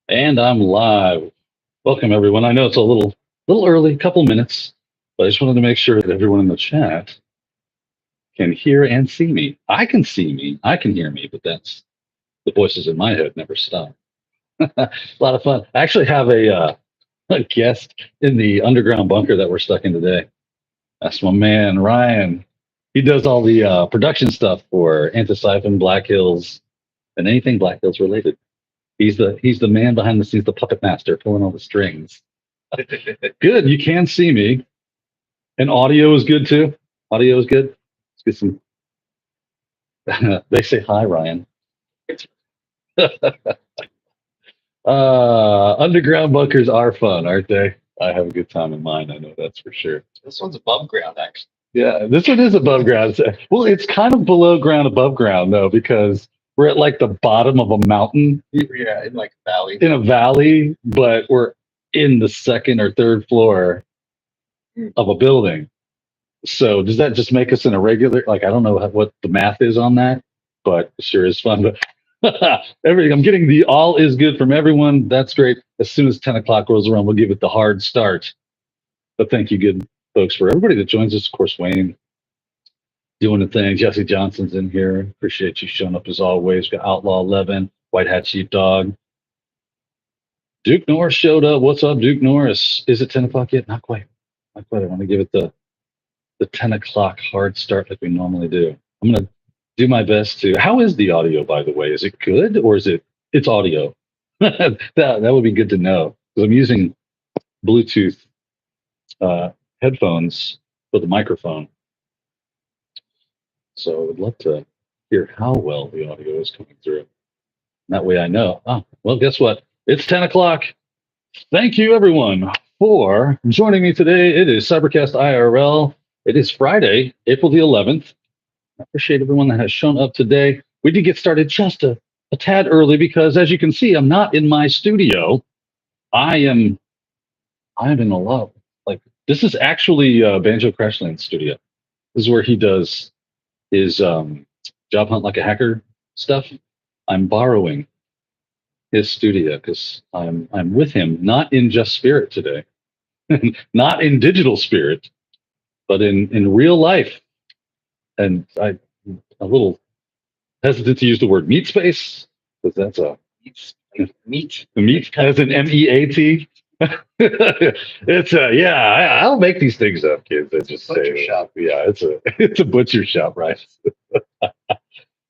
And I'm live. Welcome everyone. I know it's a little early, couple minutes, but I just wanted to make sure that everyone in the chat can hear and see me. I can see me, I can hear me, but that's the voices in my head never stop. A lot of fun. I actually have a guest in the underground bunker that we're stuck in today. That's my man Ryan. He does all the production stuff for Anti-Siphon, Black Hills, and anything Black Hills related. He's the man behind the scenes, the puppet master, pulling all the strings. Good, you can see me, and audio is good too. Audio is good. Let's get some. They say hi, Ryan. Underground bunkers are fun, aren't they? I have a good time in mine. I know that's for sure. This one's above ground, actually. Yeah, this one is above ground. Well, it's kind of below ground, above ground though, because we're at like the bottom of a mountain. Yeah, in like a valley. In a valley, but we're in the second or third floor of a building. So does that just make us an irregular? Like, I don't know what the math is on that, but it sure is fun. But I'm getting the all is good from everyone. That's great. As soon as 10 o'clock rolls around, we'll give it the hard start. But thank you, good folks, for everybody that joins us. Of course, Wayne doing the thing. Jesse Johnson's in here. Appreciate you showing up as always. Got Outlaw 11, White Hat Sheepdog. Duke Norris showed up. What's up, Duke Norris? Is it 10 o'clock yet? Not quite. Not quite. I want to give it the 10 o'clock hard start like we normally do. I'm going to do my best to. How is the audio, by the way? Is it good or is it's audio? that would be good to know, because I'm using Bluetooth headphones for the microphone. So I would love to hear how well the audio is coming through. And that way I know. Oh, well, guess what? It's 10 o'clock. Thank you, everyone, for joining me today. It is CyberCast IRL. It is Friday, April the 11th. I appreciate everyone that has shown up today. We did get started just a tad early because, as you can see, I'm not in my studio. I am in a lot. Like, this is actually Banjo Crashland's studio. This is where he does his job hunt like a hacker stuff. I'm borrowing his studio because I'm with him, not in just spirit today, not in digital spirit, but in real life. And I'm a little hesitant to use the word meat space, because that's a meat as in MEAT. It's a I'll make these things up, kids. I just butcher say shop. Yeah, it's a butcher shop, right?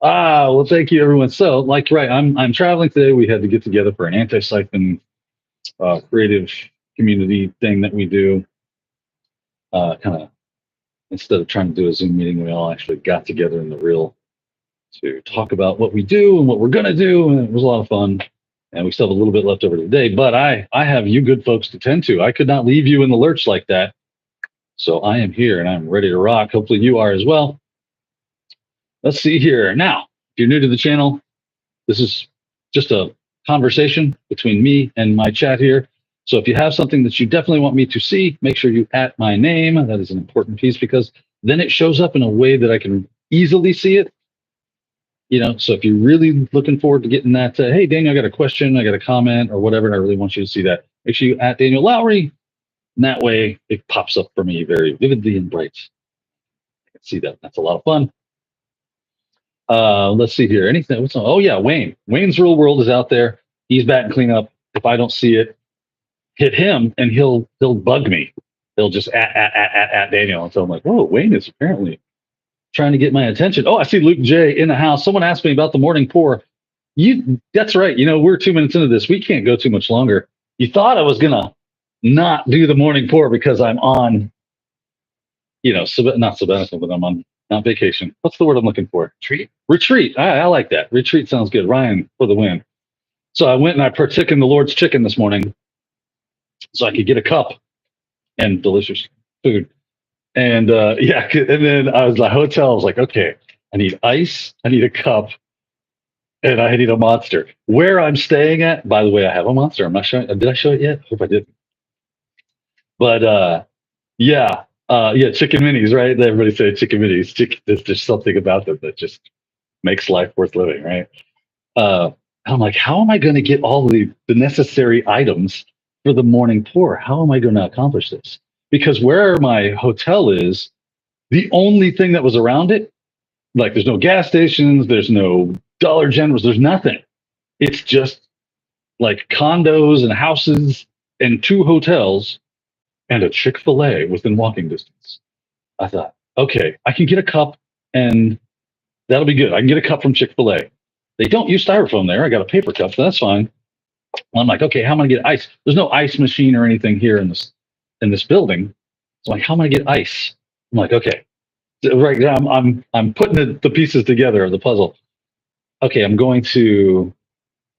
Well, thank you, everyone. So, like, right, I'm traveling today. We had to get together for an anti-siphon creative community thing that we do. Kind of, instead of trying to do a Zoom meeting, we all actually got together in the real to talk about what we do and what we're gonna do, and it was a lot of fun. And we still have a little bit left over today, but I have you good folks to tend to. I could not leave you in the lurch like that. So I am here and I'm ready to rock. Hopefully you are as well. Let's see here. Now, if you're new to the channel, this is just a conversation between me and my chat here. So if you have something that you definitely want me to see, make sure you at my name. That is an important piece, because then it shows up in a way that I can easily see it. You know, so if you're really looking forward to getting that, hey, Daniel, I got a question, I got a comment or whatever, and I really want you to see that, make sure you at Daniel Lowry. And that way it pops up for me very vividly and bright. I can see that. That's a lot of fun. Let's see here. Anything? Oh, yeah, Wayne. Wayne's Real World is out there. He's batting cleanup. If I don't see it, hit him and he'll bug me. He'll just at Daniel. And so I'm like, whoa, Wayne is apparently trying to get my attention. Oh, I see Luke J in the house. Someone asked me about the morning pour. That's right. You know, we're 2 minutes into this. We can't go too much longer. You thought I was gonna not do the morning pour because I'm on, you know, not sabbatical, but I'm on not vacation. What's the word I'm looking for? Retreat. I like that. Retreat sounds good. Ryan for the win. So I went and I partook in the Lord's chicken this morning so I could get a cup and delicious food. And yeah, and then I was at the hotel. I was like, okay, I need ice, I need a cup, and I need a Monster. Where I'm staying at, by the way, I have a Monster. I'm not showing. Did I show it yet? Hope I didn't. But yeah, chicken minis, right? Everybody say chicken minis. There's just something about them that just makes life worth living, right? And I'm like, how am I going to get all the necessary items for the morning pour? How am I going to accomplish this? Because where my hotel is, the only thing that was around it, like there's no gas stations, there's no Dollar Generals, there's nothing. It's just like condos and houses and 2 hotels and a Chick-fil-A within walking distance. I thought, okay, I can get a cup and that'll be good. I can get a cup from Chick-fil-A. They don't use styrofoam there. I got a paper cup, so that's fine. I'm like, okay, how am I gonna get ice? There's no ice machine or anything here in this building. So I'm like, how am I gonna get ice? I'm like, okay. So right now I'm putting the pieces together of the puzzle. Okay, I'm going to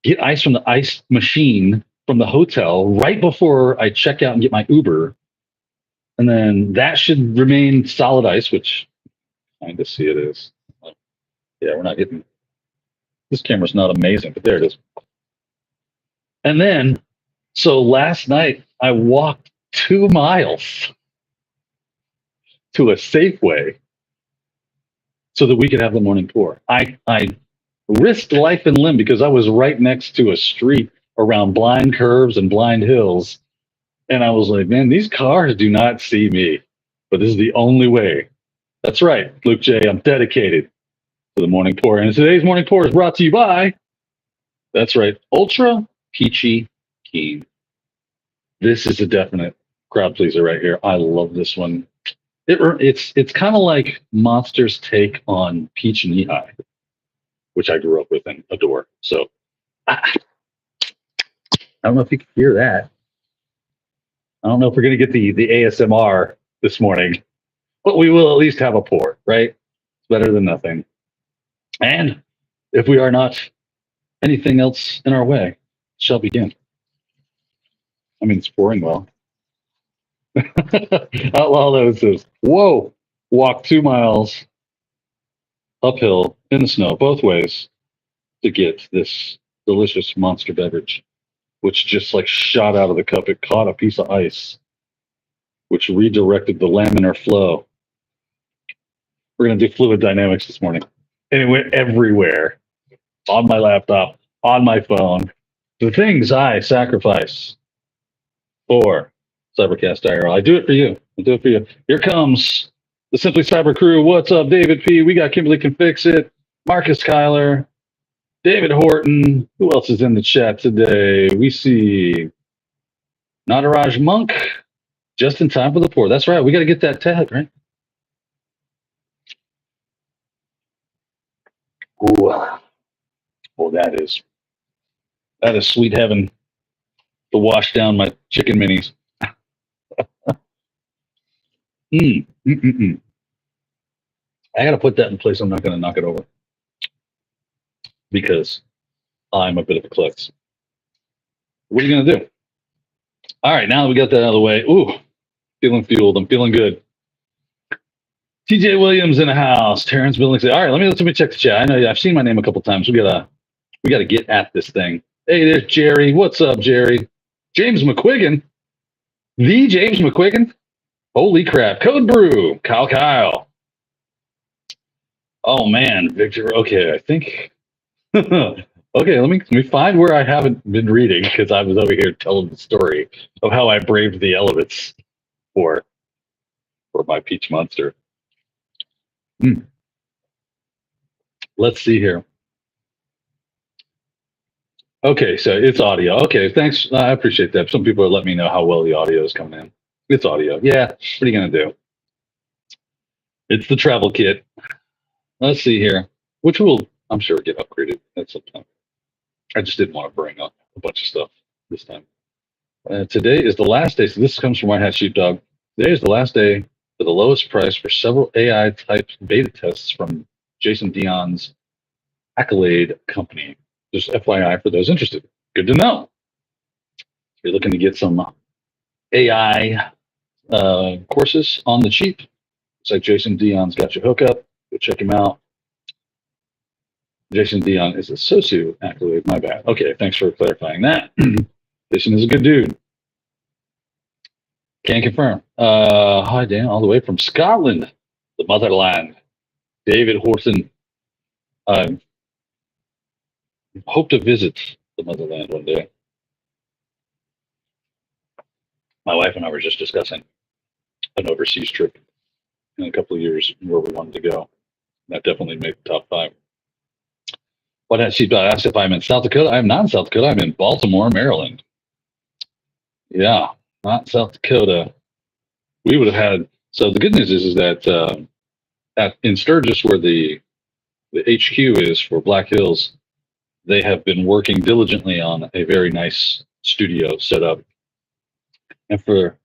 get ice from the ice machine from the hotel right before I check out and get my Uber. And then that should remain solid ice, which kind of see it is. Yeah, we're not getting, this camera's not amazing, but there it is. And then, so last night I walked 2 miles to a Safeway so that we could have the morning pour. I risked life and limb because I was right next to a street around blind curves and blind hills. And I was like, man, these cars do not see me, but this is the only way. That's right, Luke J. I'm dedicated to the morning pour. And today's morning pour is brought to you by, that's right, Ultra Peachy Keen. This is a definite crowd pleaser right here. I love this one. It's kind of like Monster's take on Peach and Knee-High, which I grew up with and adore. So I don't know if you can hear that. I don't know if we're going to get the ASMR this morning, but we will at least have a pour, right? It's better than nothing. And if we are not anything else in our way, shall begin. I mean, it's pouring well. Outlaw those says, whoa, walk 2 miles uphill in the snow, both ways, to get this delicious monster beverage, which just like shot out of the cup. It caught a piece of ice, which redirected the laminar flow. We're going to do fluid dynamics this morning. And it went everywhere, on my laptop, on my phone. The things I sacrifice for CyberCast IRL. I do it for you. I do it for you. Here comes the Simply Cyber crew. What's up, David P? We got Kimberly Can Fix It, Marcus Kyler, David Horton. Who else is in the chat today? We see Nataraj Monk, just in time for the pour. That's right. We got to get that tag, right? Ooh. Oh, that is sweet heaven to wash down my chicken minis. I got to put that in place. I'm not going to knock it over because I'm a bit of a klutz. What are you going to do? All right, now that we got that out of the way, ooh, feeling fueled. I'm feeling good. TJ Williams in the house. Terrence Billings. All right, let me check the chat. I know I've seen my name a couple times. We gotta get at this thing. Hey, there's Jerry. What's up, Jerry? James McQuiggan. The James McQuiggan. Holy crap. Code Brew. Kyle. Oh man, Victor. Okay, I think. Okay, let me find where I haven't been reading because I was over here telling the story of how I braved the elements for my peach monster. Let's see here. Okay, so it's audio. Okay, thanks. I appreciate that. Some people are letting me know how well the audio is coming in. It's audio. Yeah, what are you going to do? It's the travel kit. Let's see here, which will, I'm sure, get upgraded at some time. I just didn't want to bring up a bunch of stuff this time. Today is the last day. So this comes from White Hat Sheepdog. Today is the last day for the lowest price for several AI-type beta tests from Jason Dion's Accolade company. Just FYI for those interested. Good to know. If you're looking to get some AI courses on the cheap, it's like Jason Dion's got your hookup. Go check him out. Jason Dion is a socio Accolade. My bad. Okay, thanks for clarifying that. Jason is a good dude. Can confirm. Hi, Dan, all the way from Scotland, the motherland. David Horton. Hope to visit the motherland one day. My wife and I were just discussing an overseas trip in a couple of years where we wanted to go. That definitely made the top 5. But she asked if I'm in South Dakota. I'm not in South Dakota. I'm in Baltimore, Maryland. Yeah, not South Dakota. We would have had. So the good news is that in Sturgis, where the HQ is for Black Hills, they have been working diligently on a very nice studio setup, and for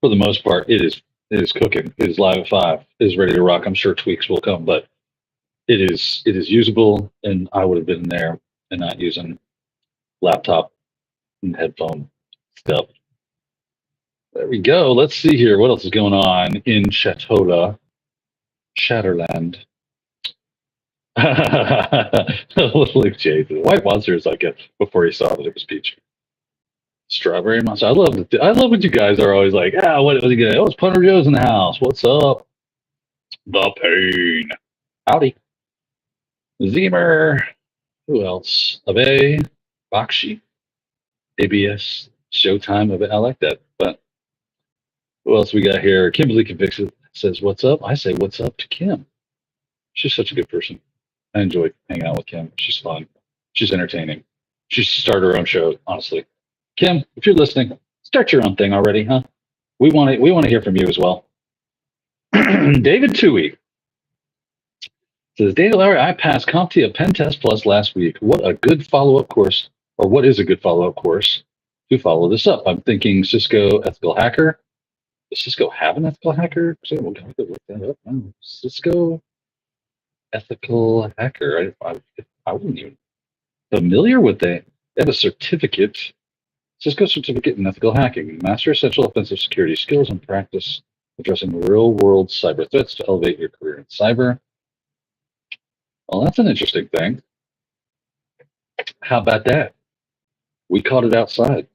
the most part, it is cooking. It is live at 5. It is ready to rock. I'm sure tweaks will come, but it is usable, and I would have been there and not using laptop and headphone stuff. There we go. Let's see here. What else is going on in Shatterland? Look, Jay, the white monster is like it before he saw that it was peach. Strawberry monster. I love when you guys are always like, what was he gonna? Oh, it's Punter Joe's in the house. What's up? The pain. Howdy. Zemer. Who else? Abe. Bakshi. ABS. Showtime. I like that. But who else we got here? Kimberly Convicted says, "What's up?" I say, "What's up" to Kim. She's such a good person. I enjoy hanging out with Kim. She's fun. She's entertaining. She should start her own show, honestly. Kim, if you're listening, start your own thing already, huh? We want to hear from you as well. David Tui says, Daniel Larry, I passed CompTIA Pentest Plus last week. What a good follow-up course, or what is a good follow-up course to follow this up? I'm thinking Cisco Ethical Hacker. Does Cisco have an ethical hacker? So we'll look that up. Oh, Cisco Ethical Hacker. I wouldn't even familiar with that. They have a certificate, Cisco certificate in ethical hacking, master essential offensive security skills and practice addressing real-world cyber threats to elevate your career in cyber. Well, that's an interesting thing. How about that? We caught it outside,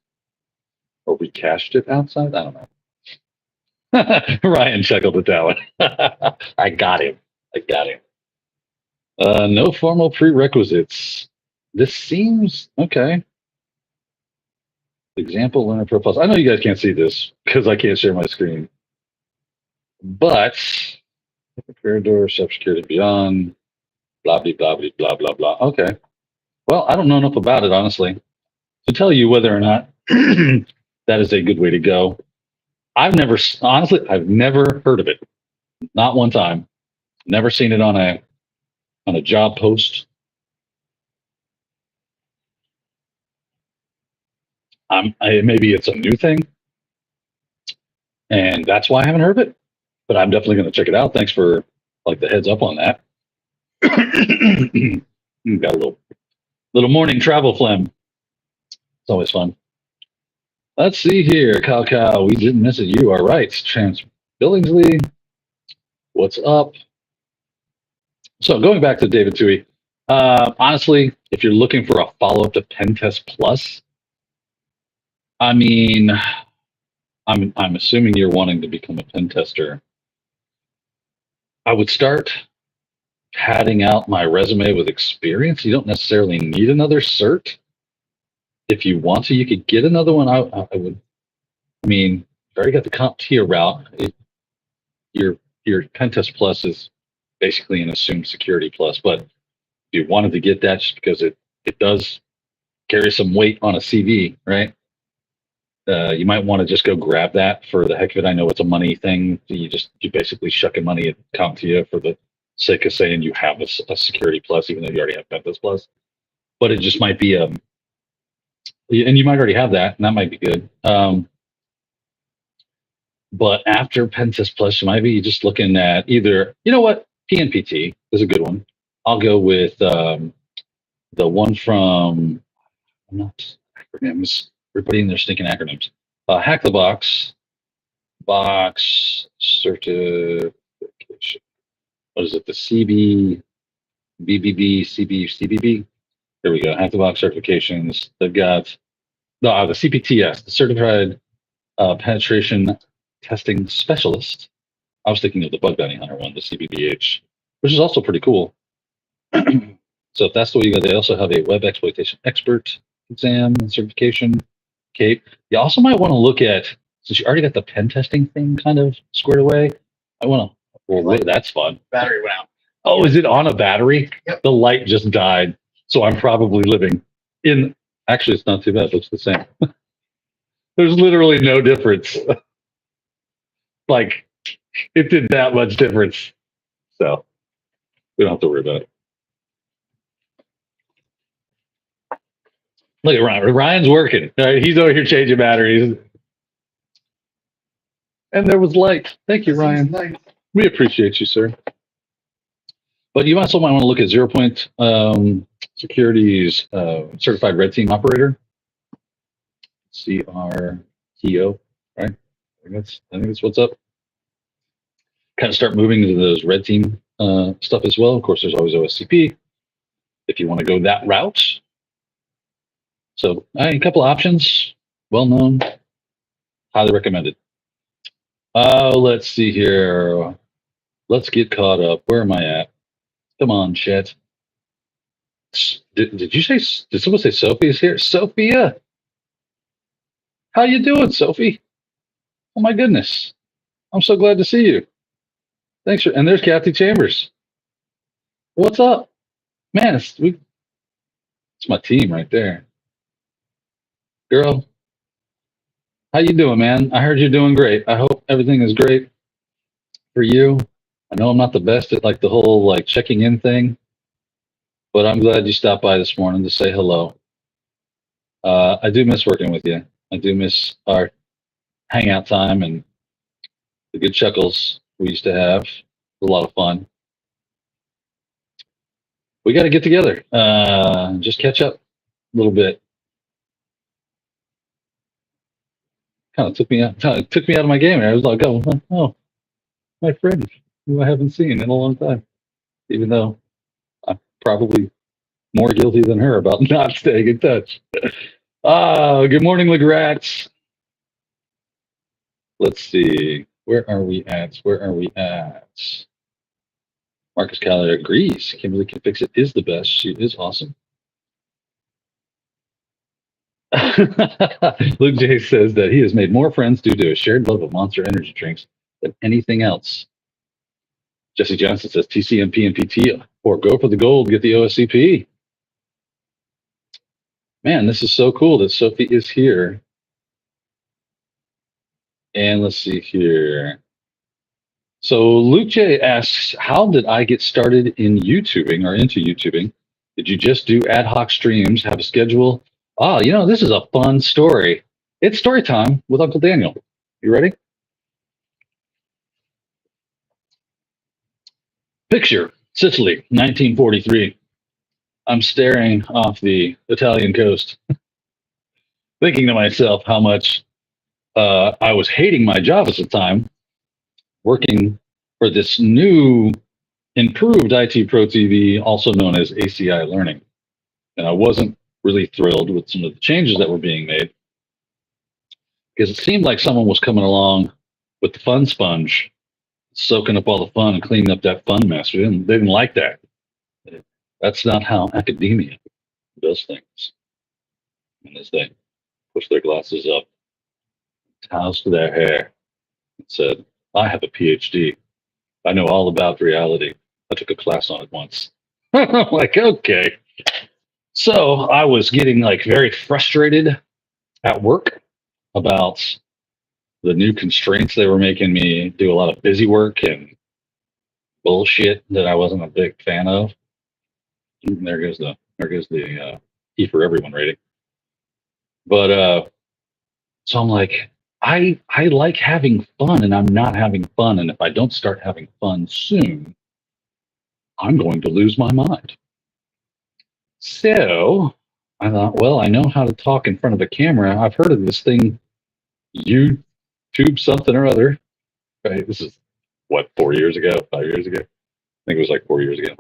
or we cached it outside. I don't know. Ryan chuckled at that one. I got him. No formal prerequisites. This seems okay. Example learner profiles. I know you guys can't see this because I can't share my screen. But career door, cybersecurity beyond, blah blah blah blah blah blah. Okay. Well, I don't know enough about it honestly to tell you whether or not that is a good way to go. I've never heard of it. Not one time. Never seen it on a job post. Maybe it's a new thing, and that's why I haven't heard of it. But I'm definitely going to check it out. Thanks for like the heads up on that. Got a little morning travel phlegm. It's always fun. Let's see here, Cow. We didn't miss it. You are right. Trans Billingsley, what's up? So going back to David Tui, honestly, if you're looking for a follow-up to Pentest Plus, I mean, I'm assuming you're wanting to become a pen tester. I would start padding out my resume with experience. You don't necessarily need another cert. If you want to, you could get another one. I would. I mean, you've already got the CompTIA route. Your Pentest Plus is basically an assumed security plus. But if you wanted to get that, just because it does carry some weight on a CV, right? You might want to just go grab that for the heck of it. I know it's a money thing. You basically shucking money at CompTIA for the sake of saying you have a security plus, even though you already have Pentest Plus. But it just might be and you might already have that, and that might be good. But after Pentest Plus, you might be just looking at either, you know what, PNPT is a good one. I'll go with the one from, I'm not acronyms. Everybody in their stinking acronyms. Hackthebox, box certification. What is it? The CB, BBB, CB, CBB. There we go. Hackthebox certifications. They've got the CPTS, the Certified Penetration Testing Specialist. I was thinking of the Bug Bounty Hunter one, the CBBH, which is also pretty cool. So if that's the way you go, they also have a web exploitation expert exam and certification. CAPE. You also might want to look at, since you already got the pen testing thing kind of squared away, I want to, well, wait, that's fun. Battery went out. Oh, is it on a battery? Yep. The light just died. So I'm probably living in, actually, it's not too bad. It looks the same. There's literally no difference. Like, it did that much difference. So we don't have to worry about it. Look at Ryan. Ryan's working. All right, he's over here changing batteries. And there was light. Thank you, Ryan. Nice. We appreciate you, sir. But you also might want to look at 0 Point Security's certified red team operator. CRTO, right? I think that's what's up. Kind of start moving into those red team stuff as well. Of course, there's always OSCP if you want to go that route. So a couple of options, well known, highly recommended. Let's see here. Let's get caught up. Where am I at? Come on, chat. Did you say? Did someone say Sophie is here? Sophia, how you doing, Sophie? Oh my goodness, I'm so glad to see you. Thanks for. And there's Kathy Chambers. What's up, man? It's my team right there. Girl, how you doing, man? I heard you're doing great. I hope everything is great for you. I know I'm not the best at like the whole like checking in thing, but I'm glad you stopped by this morning to say hello. I do miss working with you. I do miss our hangout time and the good chuckles we used to have. It was a lot of fun. We got to get together, just catch up a little bit. Kind of took me out of my game. I was like, oh, my friend who I haven't seen in a long time, even though I'm probably more guilty than her about not staying in touch. Good morning, Legrats. Let's see. Where are we at? Marcus Caller agrees. Kimberly Can Fix It is the best. She is awesome. Luke J says that he has made more friends due to a shared love of Monster energy drinks than anything else. Jesse Johnson says TCMP and PT, or go for the gold, get the OSCP. Man, this is so cool that Sophie is here. And let's see here. So Luke J asks, how did I get started in YouTubing or into YouTubing? Did you just do ad hoc streams, have a schedule? Oh, this is a fun story. It's story time with Uncle Daniel. You ready? Picture, Sicily, 1943. I'm staring off the Italian coast, thinking to myself how much I was hating my job at the time, working for this new improved ITProTV, also known as ACI Learning. And I wasn't really thrilled with some of the changes that were being made, because it seemed like someone was coming along with the fun sponge, soaking up all the fun and cleaning up that fun mess. They didn't like that. That's not how academia does things. And as they push their glasses up, towels to their hair, and said, I have a PhD. I know all about reality. I took a class on it once. I'm like, okay. So I was getting like very frustrated at work about the new constraints they were making me do a lot of busy work and bullshit that I wasn't a big fan of. And there goes the E for everyone rating. But so I'm like, I like having fun, and I'm not having fun. And if I don't start having fun soon, I'm going to lose my mind. So I thought, well, I know how to talk in front of a camera. I've heard of this thing, YouTube something or other. Right? This is what, 4 years ago, 5 years ago? I think it was like 4 years ago.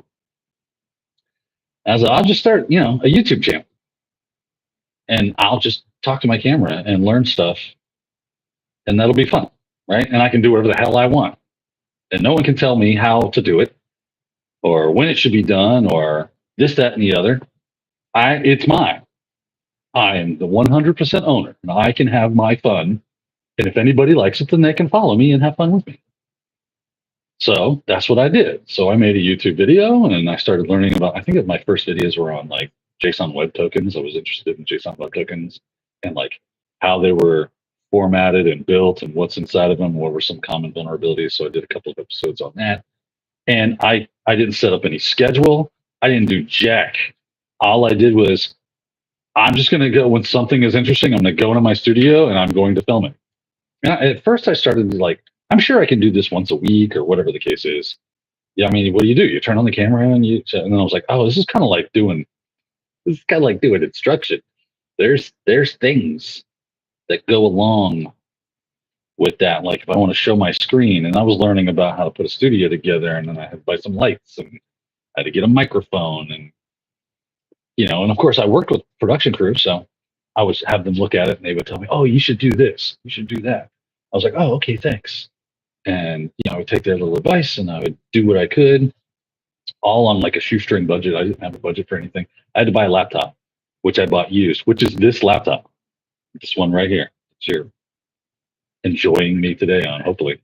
As I'll just start, a YouTube channel, and I'll just talk to my camera and learn stuff, and that'll be fun, right? And I can do whatever the hell I want, and no one can tell me how to do it, or when it should be done, or this, that, and the other. It's mine. I am the 100% owner, and I can have my fun. And if anybody likes it, then they can follow me and have fun with me. So that's what I did. So I made a YouTube video, and I started learning about. I think my first videos were on like JSON web tokens. I was interested in JSON web tokens and like how they were formatted and built and what's inside of them. What were some common vulnerabilities? So I did a couple of episodes on that. And I didn't set up any schedule. I didn't do jack. All I did was, I'm just going to go when something is interesting. I'm going to go into my studio and I'm going to film it. And at first I started to like, I'm sure I can do this once a week or whatever the case is. Yeah, I mean, what do? You turn on the camera and and then I was like, oh, this is kind of like doing instruction. There's things that go along with that. Like if I want to show my screen, and I was learning about how to put a studio together, and then I had to buy some lights and I had to get a microphone, and and of course I worked with production crews, so I would have them look at it and they would tell me, oh, you should do this, you should do that. I was like, oh, okay, thanks. And I would take their little advice and I would do what I could, all on like a shoestring budget. I didn't have a budget for anything. I had to buy a laptop, which I bought used, which is this laptop, this one right here. It's you're enjoying me today on, hopefully.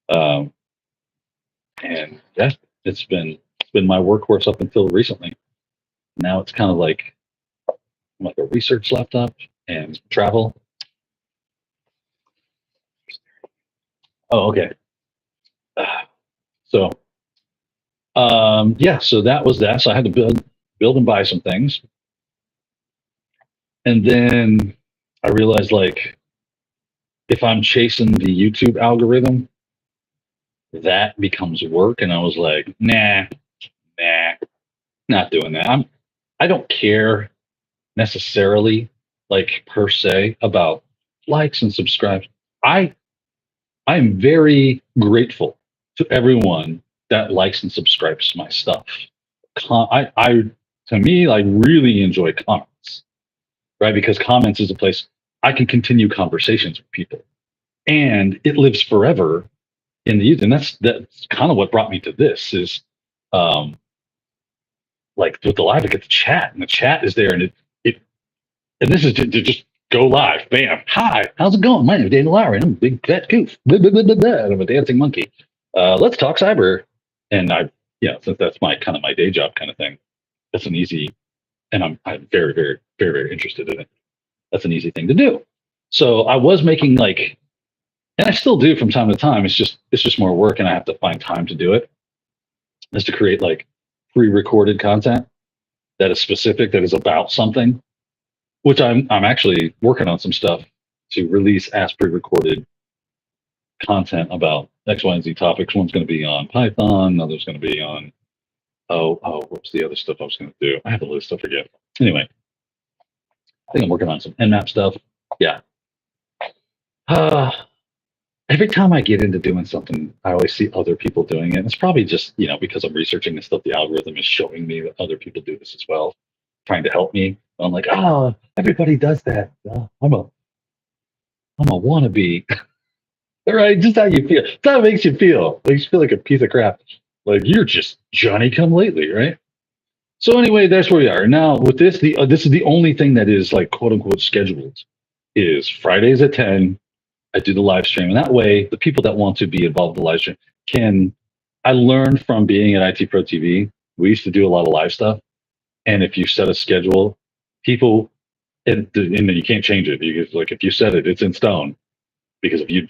And yeah, it's been my workhorse up until recently. Now it's kind of like a research laptop and travel. Oh, okay. So, yeah, so that was that. So I had to build and buy some things. And then I realized, like, if I'm chasing the YouTube algorithm, that becomes work. And I was like, nah, not doing that. I don't care necessarily, like, per se, about likes and subscribes. I'm very grateful to everyone that likes and subscribes to my stuff. To me, I really enjoy comments, right? Because comments is a place I can continue conversations with people, and it lives forever in the youth. And that's kind of what brought me to this is, like with the live, I get the chat, and the chat is there, and and this is to just go live. Bam. Hi, how's it going? My name is Daniel Lowry, and I'm a big fat goof. Blah, blah, blah, blah, blah, and I'm a dancing monkey. Let's talk cyber. And since that's my kind of my day job kind of thing, that's an easy, and I'm very, very, very, very interested in it. That's an easy thing to do. So I was making like, and I still do from time to time. It's just more work, and I have to find time to do it. Is to create like pre-recorded content that is specific, that is about something, which I'm actually working on some stuff to release as pre-recorded content about X, Y, and Z topics. One's going to be on Python, another's going to be on what's the other stuff I was going to do? I have a list, I forget. Anyway, I think I'm working on some Nmap stuff. Yeah. Every time I get into doing something, I always see other people doing it. And it's probably just, because I'm researching this stuff, the algorithm is showing me that other people do this as well, trying to help me. I'm like, everybody does that. I'm a wannabe. All right, just how you feel. That's how it makes you feel. Makes you feel like a piece of crap. Like you're just Johnny come lately, right? So anyway, that's where we are. Now with this, this is the only thing that is like quote unquote scheduled is Fridays at 10. I do the live stream, and that way the people that want to be involved in the live stream can. I learned from being at ITProTV. We used to do a lot of live stuff, and if you set a schedule, people, and you can't change it because like if you set it, it's in stone. Because if you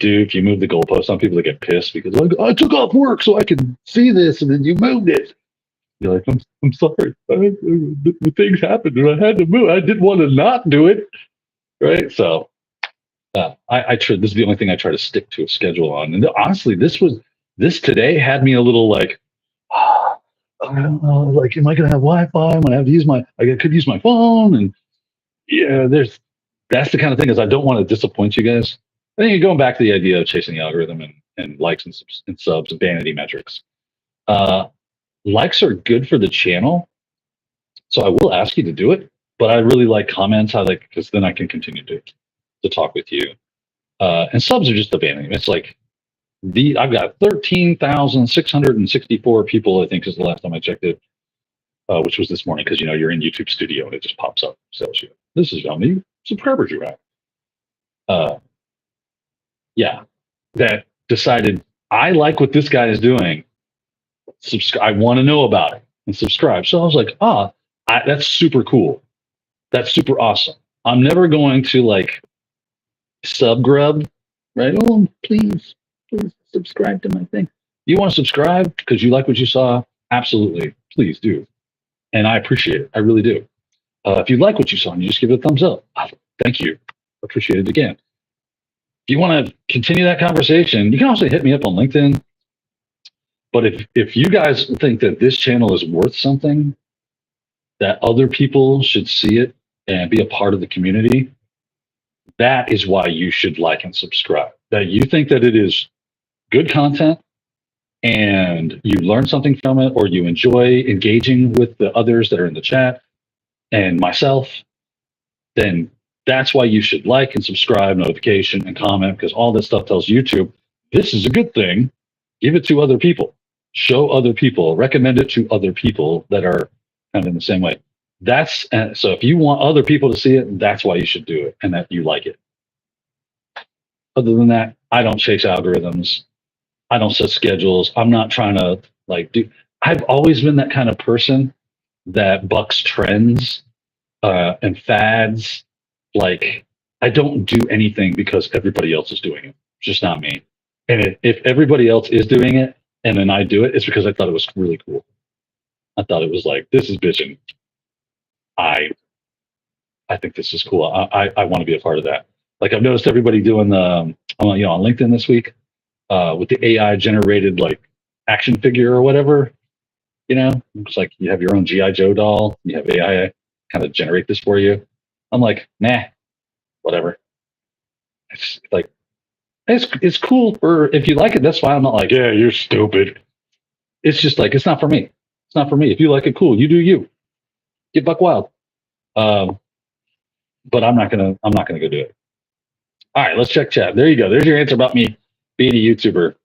move the goalpost on people, they get pissed because like, I took off work so I could see this, and then you moved it. You're like, I'm sorry, the things happened, and I had to move. I didn't want to not do it, right? So, I try. This is the only thing I try to stick to a schedule on. And honestly, this today had me a little like, I don't know, like, am I gonna have Wi-Fi? I'm gonna have to use I could use my phone, and yeah, that's the kind of thing is I don't want to disappoint you guys. I think going back to the idea of chasing the algorithm and likes and subs and vanity metrics. Likes are good for the channel, so I will ask you to do it. But I really like comments, because then I can continue to talk with you. And subs are just the vanity. It's like I've got 13,664 people. I think is the last time I checked it. which was this morning because you're in YouTube Studio and it just pops up, tells you this is how many subscribers you have. Yeah, that decided I like what this guy is doing. I want to know about it and subscribe. So I was like, that's super cool. That's super awesome. I'm never going to like subgrub, right? Oh, please subscribe to my thing. You want to subscribe because you like what you saw? Absolutely. Please do. And I appreciate it. I really do. If you like what you saw and you just give it a thumbs up, thank you. Appreciate it again. If you want to continue that conversation, you can also hit me up on LinkedIn. But if you guys think that this channel is worth something, that other people should see it and be a part of the community, that is why you should like and subscribe. That you think that it is good content and you learn something from it, or you enjoy engaging with the others that are in the chat and myself, then that's why you should like and subscribe, notification, and comment, because all this stuff tells YouTube this is a good thing. Give it to other people. Show other people. Recommend it to other people that are kind of in the same way. So if you want other people to see it, that's why you should do it and that you like it. Other than that, I don't chase algorithms. I don't set schedules. I'm not trying to I've always been that kind of person that bucks trends and fads. Like, I don't do anything because everybody else is doing it. It's just not me. And if everybody else is doing it and then I do it, it's because I thought it was really cool. I thought it was like, this is bitching. I think this is cool. I want to be a part of that. Like, I've noticed everybody doing on LinkedIn this week with the AI generated like action figure or whatever. It's like you have your own GI Joe doll. You have AI kind of generate this for you. I'm like, nah, whatever. It's like, it's cool for if you like it. That's fine. I'm not like, yeah, you're stupid. It's just like, it's not for me. It's not for me. If you like it, cool. You do you. Get buck wild. But I'm not gonna go do it. All right, let's check chat. There you go. There's your answer about me being a YouTuber.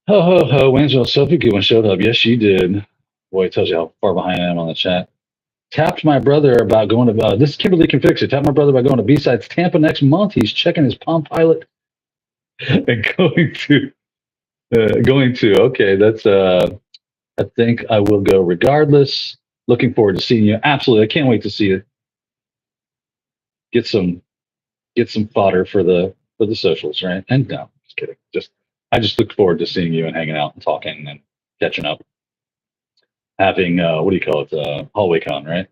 Ho ho ho. Waynesville Sophie Goodwin showed up. Yes, she did. Boy, it tells you how far behind I am on the chat. Tapped my brother about going to this is Kimberly can fix it. Tapped my brother about going to B-Sides Tampa next month. He's checking his Palm Pilot and going to. Okay, that's I think I will go regardless. Looking forward to seeing you. Absolutely, I can't wait to see you. Get some fodder for the socials, right? And no, just kidding. I just look forward to seeing you and hanging out and talking and catching up. Having what do you call it? Hallway con, right?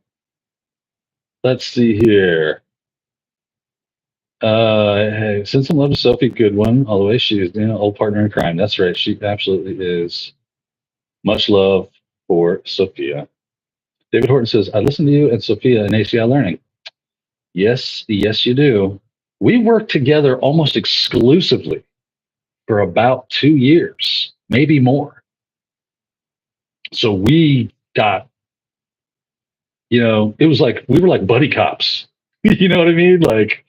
Let's see here. Hey, send some love to Sophie Goodwin. All the way, she is old partner in crime. That's right. She absolutely is. Much love for Sophia. David Horton says, I listen to you and Sophia in ACI Learning. Yes, you do. We worked together almost exclusively for about 2 years, maybe more. So we got, it was like we were like buddy cops. You know what I mean? Like,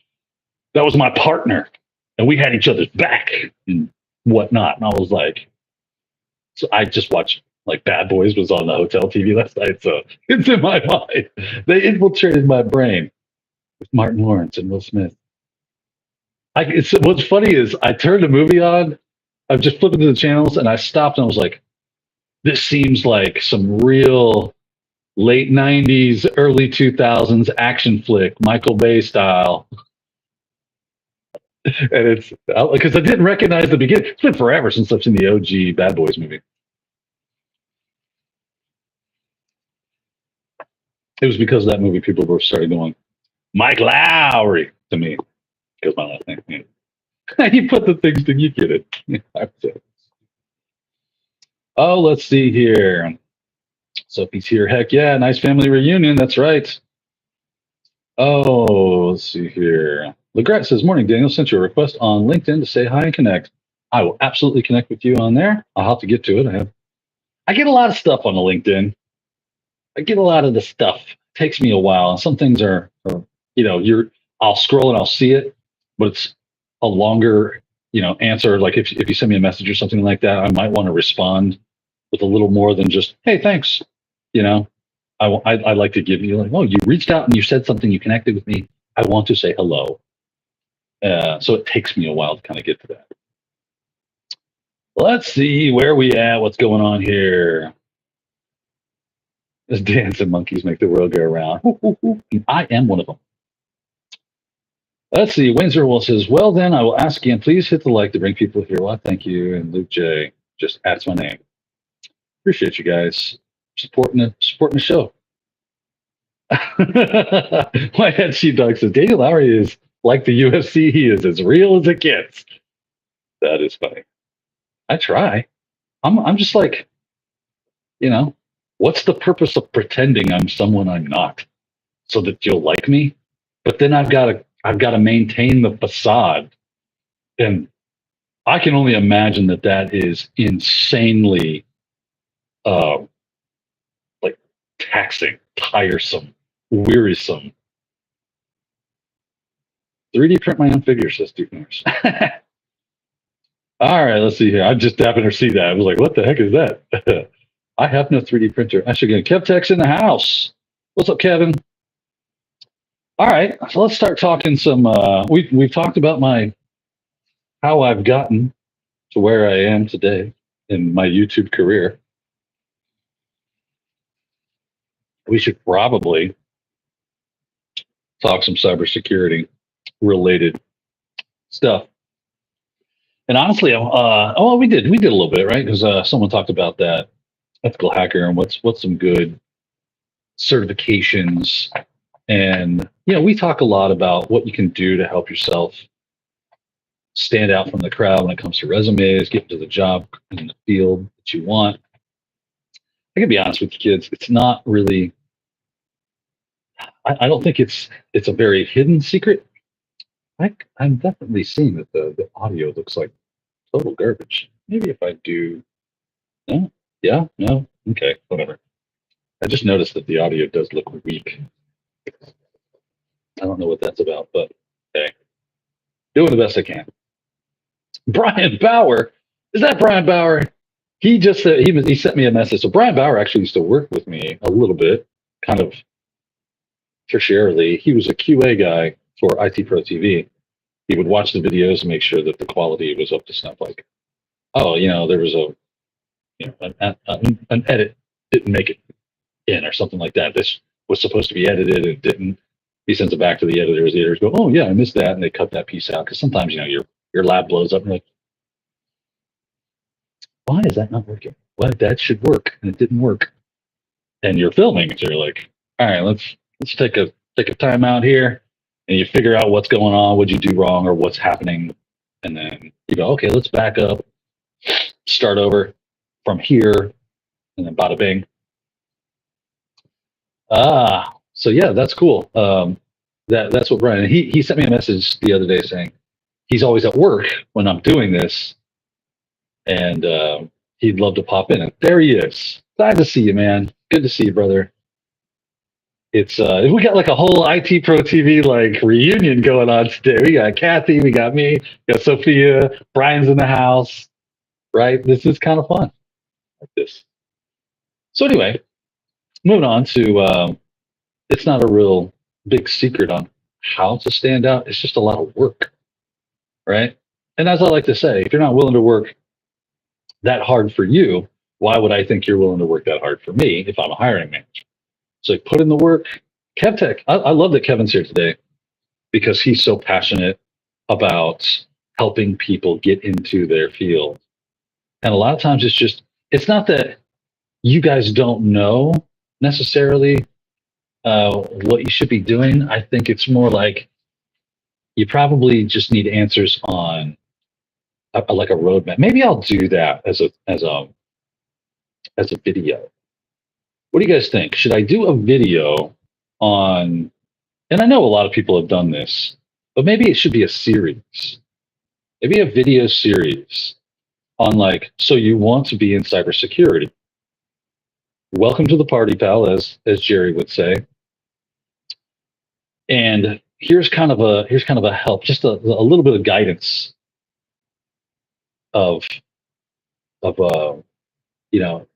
that was my partner, and we had each other's back and whatnot. And I was like, so I just watched like Bad Boys was on the hotel TV last night, so it's in my mind. They infiltrated my brain with Martin Lawrence and Will Smith. What's funny is I turned the movie on. I'm just flipping through the channels, and I stopped and I was like, this seems like some real late 90s, early 2000s action flick, Michael Bay style. And it's because I didn't recognize the beginning. It's been forever since I've seen the OG Bad Boys movie. It was because of that movie people were starting going, Mike Lowry to me. Because my last name. Yeah. You put the things that you get it. Oh, let's see here. Sophie's here. Heck yeah, nice family reunion. That's right. Oh, let's see here. LeGret says, morning, Daniel. Sent you a request on LinkedIn to say hi and connect. I will absolutely connect with you on there. I'll have to get to it. I get a lot of stuff on the LinkedIn. I get a lot of the stuff. It takes me a while. And some things are I'll scroll and I'll see it, but it's a longer, answer. Like if you send me a message or something like that, I might want to respond with a little more than just, hey, thanks. You know, I like to give you like, oh, you reached out and you said something, you connected with me. I want to say hello. So it takes me a while to kind of get to that. Let's see where we at. What's going on here? This dancing monkeys make the world go around. I am one of them. Let's see. Windsor Will says, well, then I will ask again. Please hit the like to bring people here. Well, thank you. And Luke J just adds my name. Appreciate you guys supporting the show. My head sheepdog says, Daniel Lowry is like the UFC. He is as real as it gets. That is funny. I try. I'm just like, what's the purpose of pretending I'm someone I'm not so that you'll like me? But then I've got to maintain the facade, and I can only imagine that is insanely, like taxing, tiresome, wearisome. 3D print my own figure, says Duke Norris. All right, let's see here. I just happened to see that. I was like, what the heck is that? I have no 3D printer. I should get KevTech's in the house. What's up, Kevin? All right, so let's start talking some. We've talked about how I've gotten to where I am today in my YouTube career. We should probably talk some cybersecurity related stuff. And honestly, we did a little bit, right? Because someone talked about that ethical hacker and what's some good certifications. And we talk a lot about what you can do to help yourself stand out from the crowd when it comes to resumes, get into the job in the field that you want. I can be honest with you kids, it's not really, I don't think it's a very hidden secret. I'm definitely seeing that the audio looks like total garbage. Maybe if I do, no, yeah, no, okay, whatever. I just noticed that the audio does look weak. I don't know what that's about, but okay. Doing the best I can. Brian Bauer. Is that Brian Bauer? He just he sent me a message. So Brian Bauer actually used to work with me a little bit, kind of tertiarily. He was a QA guy for ITProTV. He would watch the videos and make sure that the quality was up to snuff. Like, oh, there was an edit didn't make it in or something like that. This was supposed to be edited and it didn't. He sends it back to the editors. The editors go, oh yeah, I missed that, and they cut that piece out because sometimes your lab blows up and you're like, why is that not working? Well, that should work, and it didn't work. And you're filming, so you're like, all right, let's take a time out here, and you figure out what's going on, what you do wrong, or what's happening, and then you go, okay, let's back up, start over from here, and then bada bing. So yeah, that's cool. That's what Brian. He sent me a message the other day saying he's always at work when I'm doing this, and he'd love to pop in. And there he is. Glad to see you, man. Good to see you, brother. It's we got like a whole ITProTV like reunion going on today. We got Kathy, we got me, we got Sophia, Brian's in the house. Right? This is kind of fun. Like this. So anyway, moving on to it's not a real big secret on how to stand out. It's just a lot of work. Right? And as I like to say, if you're not willing to work that hard for you, why would I think you're willing to work that hard for me if I'm a hiring manager? So put in the work. KevTech, I love that Kevin's here today because he's so passionate about helping people get into their field. And a lot of times it's not that you guys don't know necessarily what you should be doing. I think it's more like you probably just need answers on like a roadmap. Maybe I'll do that as a video. What do you guys think? Should I do a video on, and I know a lot of people have done this, but maybe it should be a series. Maybe a video series on like, so you want to be in cybersecurity. Welcome to the party, pal, as Jerry would say. And here's kind of a help, just a little bit of guidance of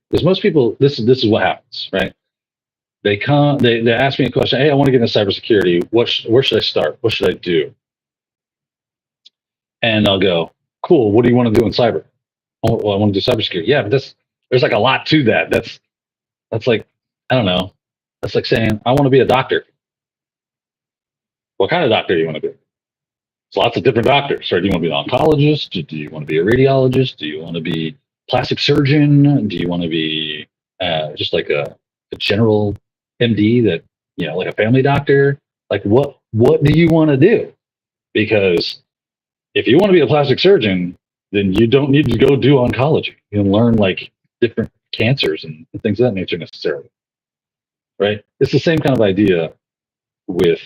because most people, this is what happens, right? they ask me a question. Hey, I want to get into cybersecurity. Where should I start? What should I do? And I'll go, cool. What do you want to do in cyber? Oh, well, I want to do cybersecurity. Yeah, but there's like a lot to that. That's like, I don't know. That's like saying, I want to be a doctor. What kind of doctor do you want to be? There's lots of different doctors. Right? Do you want to be an oncologist? Do you want to be a radiologist? Do you want to be plastic surgeon? Do you want to be just like a general MD that, like a family doctor? Like what do you want to do? Because if you want to be a plastic surgeon, then you don't need to go do oncology. You can learn like different cancers and things of that nature necessarily. Right? It's the same kind of idea with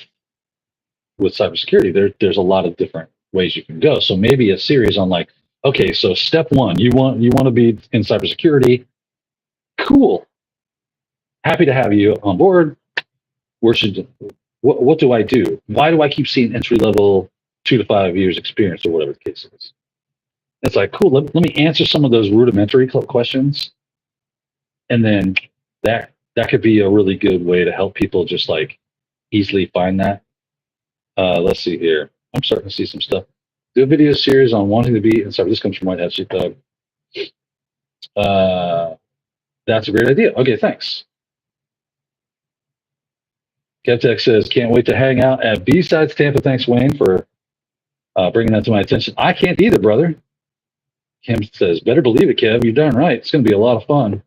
cybersecurity. There's a lot of different ways you can go. So maybe a series on like, okay, so step one, you want to be in cybersecurity. Cool. Happy to have you on board. What do I do? Why do I keep seeing entry level 2 to 5 years experience or whatever the case is? It's like, cool, let me answer some of those rudimentary questions. And then that could be a really good way to help people just like easily find that. Let's see here. I'm starting to see some stuff. Do a video series on wanting to be in cyber. This comes from White Hat Sheepdog. That's a great idea. Okay, thanks. KevTech says, can't wait to hang out at B-Sides Tampa. Thanks, Wayne, for bringing that to my attention. I can't either, brother. Kim says, better believe it, Kev. You're darn right. It's going to be a lot of fun.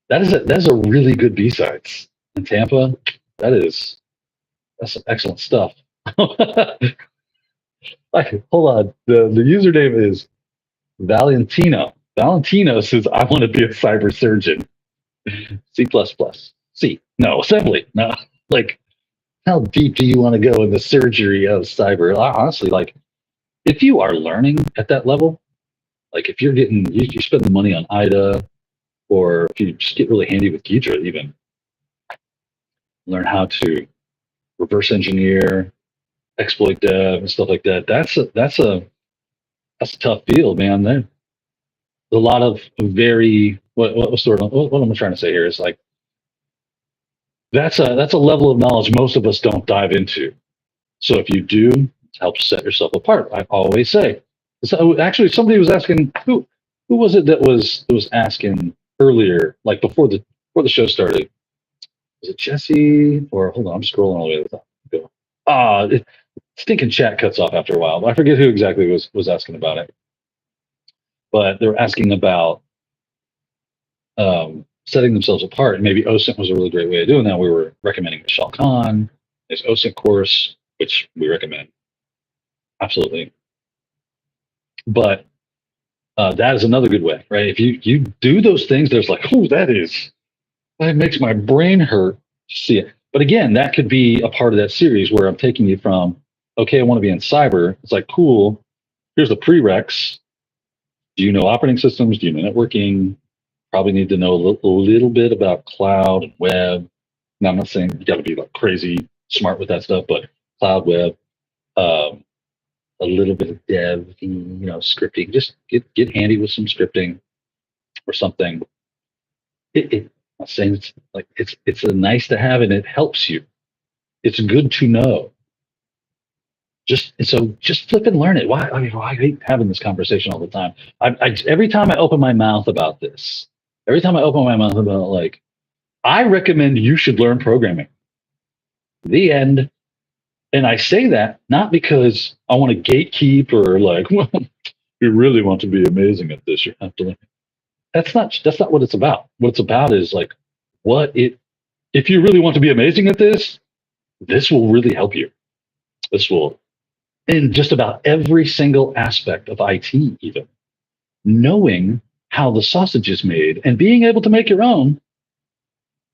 That is a really good B-Sides in Tampa. That's some excellent stuff. Like, hold on. The username is Valentino. Valentino says, I want to be a cyber surgeon. C++. C. No, assembly. No. Like, how deep do you want to go in the surgery of cyber? Honestly, like, if you are learning at that level, like if you're getting, you spend the money on IDA, or if you just get really handy with Ghidra, even learn how to reverse engineer, exploit dev, and stuff like that. That's a tough field, man. There's a lot of very what am I trying to say here? Is like that's a level of knowledge most of us don't dive into. So if you do, it helps set yourself apart. I always say. So actually, somebody was asking who was it that was asking earlier, like before the show started. Was it Jesse or hold on? I'm scrolling all the way to the top. Go. Stinking chat cuts off after a while. I forget who exactly was asking about it, but they were asking about setting themselves apart. And maybe OSINT was a really great way of doing that. We were recommending Michelle Khan, his OSINT course, which we recommend. Absolutely. But that is another good way, right? If you do those things, there's like, oh, that makes my brain hurt to see it. But again, that could be a part of that series where I'm taking you from, okay, I want to be in cyber. It's like, cool, here's the prereqs. Do you know operating systems? Do you know networking? Probably need to know a little bit about cloud and web. Now, I'm not saying you got to be like crazy smart with that stuff, but cloud, web, a little bit of dev, scripting. Just get handy with some scripting or something. I'm not saying it's like it's a nice to have and it helps you. It's good to know. Just flip and learn it. Why? I hate having this conversation all the time. Every time I open my mouth about this, every time I open my mouth about like, I recommend you should learn programming. The end. And I say that not because I want to gatekeep or like, well, you really want to be amazing at this, you have to. That's not what it's about. What it's about is like, if you really want to be amazing at this will really help you. This will, in just about every single aspect of IT, even knowing how the sausage is made and being able to make your own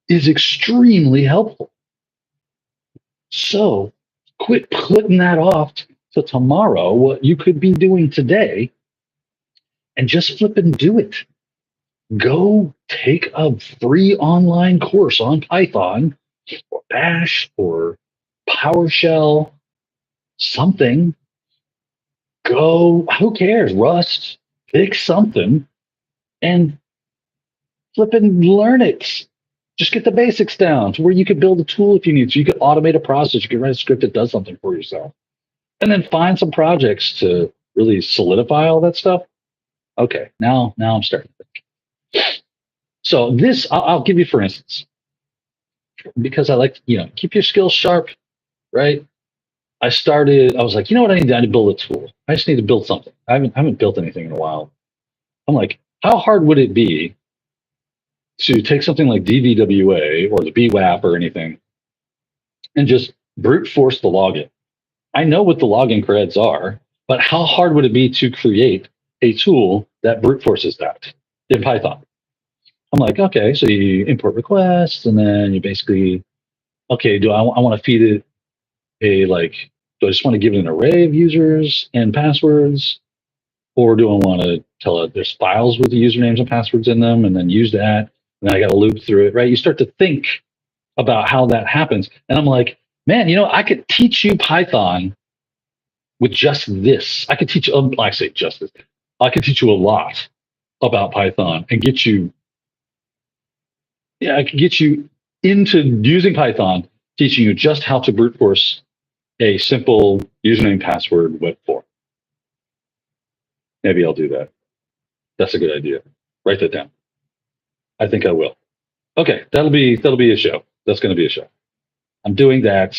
is extremely helpful. So quit putting that off to tomorrow, what you could be doing today, and just flip and do it. Go take a free online course on Python or Bash or PowerShell, something. Go, who cares? Rust, pick something and flip and learn it. Just get the basics down to where you could build a tool if you need to. You could automate a process. You could write a script that does something for yourself. And then find some projects to really solidify all that stuff. Okay, now I'm starting to think. So this, I'll give you for instance, because I like, keep your skills sharp, right? I was like, you know what I need to build a tool. I just need to build something. I haven't built anything in a while. I'm like, how hard would it be to take something like DVWA or the BWAP or anything and just brute force the login? I know what the login creds are, but how hard would it be to create a tool that brute forces that in Python? I'm like, okay, so you import requests, and then you basically, okay, do I want to feed it do I just want to give it an array of users and passwords? Or do I want to tell it there's files with the usernames and passwords in them and then use that? And then I got to loop through it, right? You start to think about how that happens. And I'm like, man, I could teach you Python with just this. I could teach you, I say just this. I could teach you a lot about Python and get you, I could get you into using Python, teaching you just how to brute force a simple username password web form. Maybe I'll do that. That's a good idea. Write that down. I think I will. Okay, that'll be a show. That's going to be a show. I'm doing that.